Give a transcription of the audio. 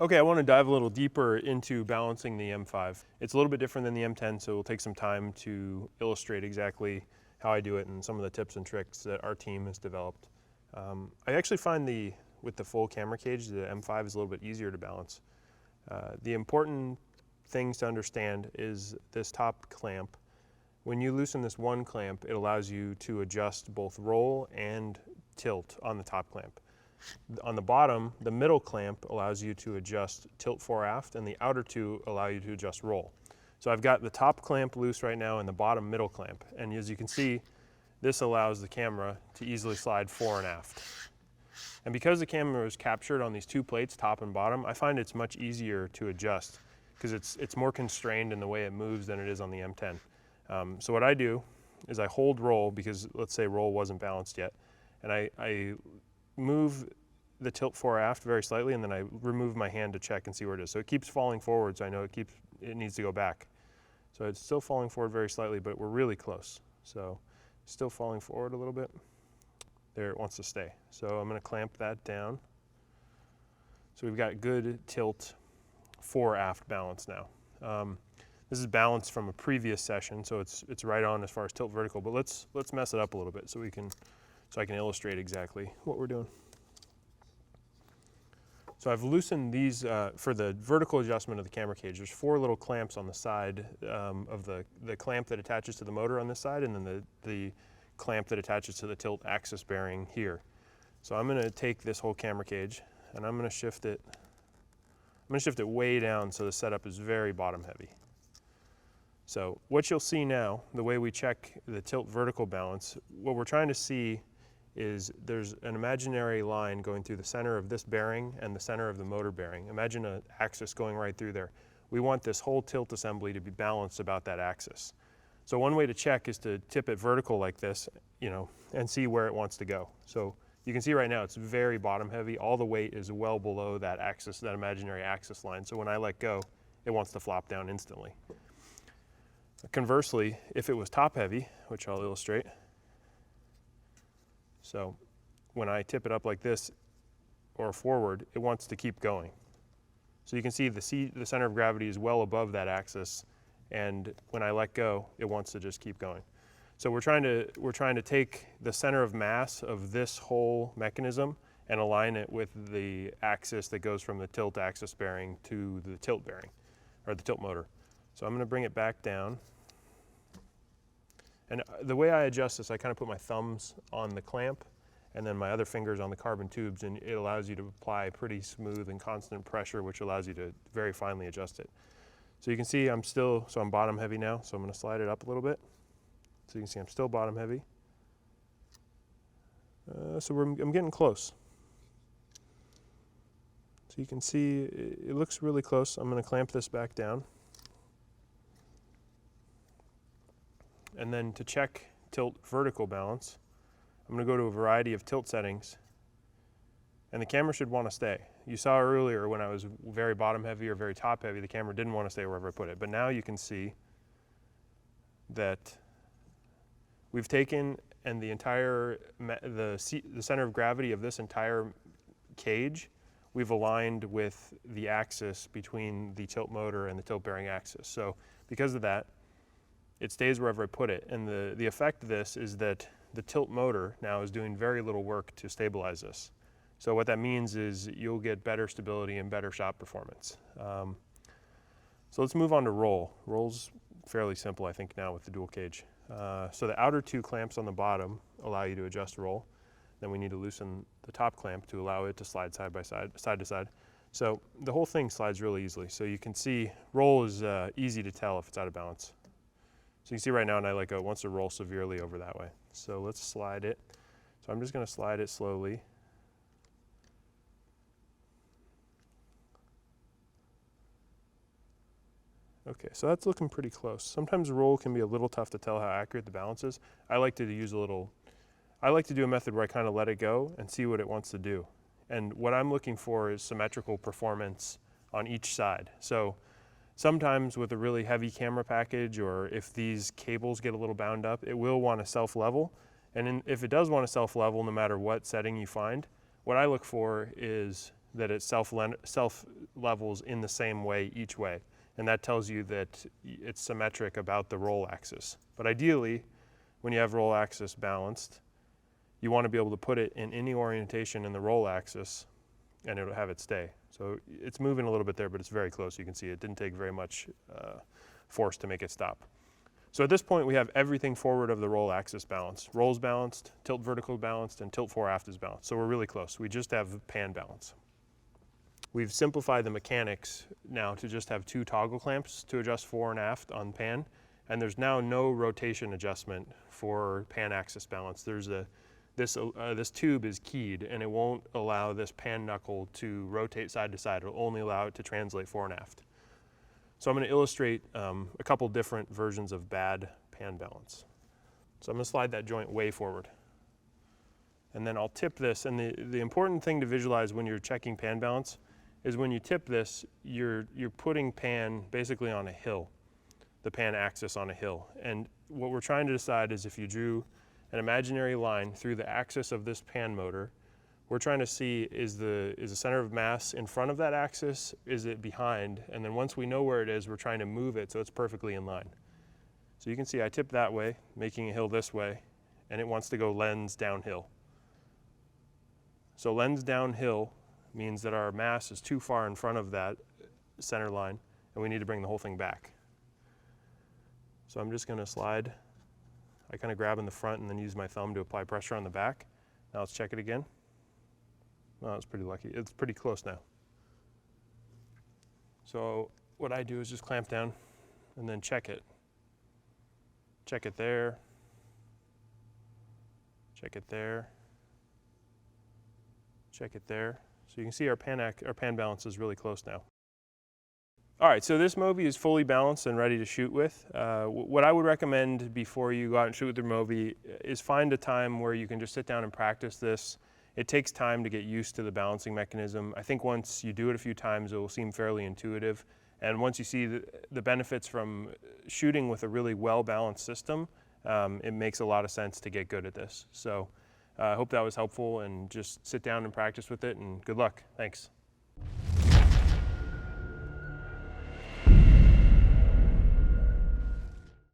Okay, I want to dive a little deeper into balancing the M5. It's a little bit different than the M10, so it'll take some time to illustrate exactly how I do it and some of the tips and tricks that our team has developed. I actually find with the full camera cage, the M5 is a little bit easier to balance. The important things to understand is this top clamp. When you loosen this one clamp, it allows you to adjust both roll and tilt on the top clamp. On the bottom, the middle clamp allows you to adjust tilt fore aft, and the outer two allow you to adjust roll. So I've got the top clamp loose right now and the bottom middle clamp. And as you can see, this allows the camera to easily slide fore and aft. And because the camera is captured on these two plates, top and bottom, I find it's much easier to adjust because it's more constrained in the way it moves than it is on the M10. So what I do is I hold roll, because let's say roll wasn't balanced yet, and I move the tilt fore aft very slightly, and then I remove my hand to check and see where it is. So it keeps falling forward, so I know it needs to go back. So it's still falling forward very slightly, but we're really close. So still falling forward a little bit. There, it wants to stay. So I'm going to clamp that down. So we've got good tilt fore aft balance now. This is balanced from a previous session, so it's right on as far as tilt vertical, but let's mess it up a little bit so I can illustrate exactly what we're doing. So I've loosened these for the vertical adjustment of the camera cage. There's 4 little clamps on the side of the clamp that attaches to the motor on this side, and then the clamp that attaches to the tilt axis bearing here. So I'm going to take this whole camera cage and I'm going to shift it. I'm going to shift it way down so the setup is very bottom heavy. So what you'll see now, the way we check the tilt vertical balance, what we're trying to see is there's an imaginary line going through the center of this bearing and the center of the motor bearing. Imagine an axis going right through there. We want this whole tilt assembly to be balanced about that axis. So one way to check is to tip it vertical like this, and see where it wants to go. So you can see right now it's very bottom heavy. All the weight is well below that axis, that imaginary axis line. So when I let go, it wants to flop down instantly. Conversely, if it was top heavy, which I'll illustrate, so when I tip it up like this or forward, it wants to keep going. So you can see the center of gravity is well above that axis, and when I let go, it wants to just keep going. So we're trying to take the center of mass of this whole mechanism and align it with the axis that goes from the tilt axis bearing to the tilt bearing, or the tilt motor. So I'm going to bring it back down. And the way I adjust this, I kind of put my thumbs on the clamp and then my other fingers on the carbon tubes, and it allows you to apply pretty smooth and constant pressure, which allows you to very finely adjust it. So you can see I'm bottom heavy now, so I'm going to slide it up a little bit. So you can see I'm still bottom heavy. I'm getting close. So you can see it looks really close. I'm going to clamp this back down. And then to check tilt vertical balance, I'm going to go to a variety of tilt settings, and the camera should want to stay. You saw earlier when I was very bottom heavy or very top heavy, the camera didn't want to stay wherever I put it. But now you can see that we've taken, and the center of gravity of this entire cage, we've aligned with the axis between the tilt motor and the tilt bearing axis. So because of that, it stays wherever I put it. And the effect of this is that the tilt motor now is doing very little work to stabilize this. So what that means is you'll get better stability and better shot performance. So let's move on to roll. Roll's fairly simple, I think, now with the dual cage. So the outer 2 clamps on the bottom allow you to adjust roll. Then we need to loosen the top clamp to allow it to slide side to side. So the whole thing slides really easily. So you can see roll is easy to tell if it's out of balance. So you can see right now, and I let go, it wants to roll severely over that way. So let's slide it. So I'm just going to slide it slowly. Okay, so that's looking pretty close. Sometimes roll can be a little tough to tell how accurate the balance is. I like to do a method where I kind of let it go and see what it wants to do. And what I'm looking for is symmetrical performance on each side. So sometimes with a really heavy camera package, or if these cables get a little bound up, it will want to self-level. And if it does want to self-level, no matter what setting you find, what I look for is that it self-levels in the same way each way. And that tells you that it's symmetric about the roll axis. But ideally, when you have roll axis balanced, you want to be able to put it in any orientation in the roll axis and it'll have it stay. So it's moving a little bit there, but it's very close. You can see it didn't take very much force to make it stop. So at this point, we have everything forward of the roll axis balanced. Roll's balanced, tilt vertical balanced, and tilt fore aft is balanced. So we're really close. We just have pan balance. We've simplified the mechanics now to just have 2 toggle clamps to adjust fore and aft on pan, and there's now no rotation adjustment for pan axis balance. There's this tube is keyed, and it won't allow this pan knuckle to rotate side to side. It'll only allow it to translate fore and aft. So I'm going to illustrate a couple different versions of bad pan balance. So I'm going to slide that joint way forward. And then I'll tip this, and the important thing to visualize when you're checking pan balance is when you tip this, you're putting pan basically on a hill, the pan axis on a hill. And what we're trying to decide is if you drew an imaginary line through the axis of this pan motor, we're trying to see is the center of mass in front of that axis, is it behind? And then once we know where it is, we're trying to move it so it's perfectly in line. So you can see I tip that way, making a hill this way, and it wants to go lens downhill. So lens downhill means that our mass is too far in front of that center line, and we need to bring the whole thing back. So I'm just going to slide. I kind of grab in the front and then use my thumb to apply pressure on the back. Now let's check it again. Oh, that's pretty lucky. It's pretty close now. So what I do is just clamp down and then check it. Check it there. Check it there. Check it there. So you can see our pan balance is really close now. All right, so this MōVI is fully balanced and ready to shoot with. What I would recommend before you go out and shoot with your MōVI is find a time where you can just sit down and practice this. It takes time to get used to the balancing mechanism. I think once you do it a few times, it will seem fairly intuitive. And once you see the benefits from shooting with a really well-balanced system, it makes a lot of sense to get good at this. So I hope that was helpful, and just sit down and practice with it, and good luck. Thanks.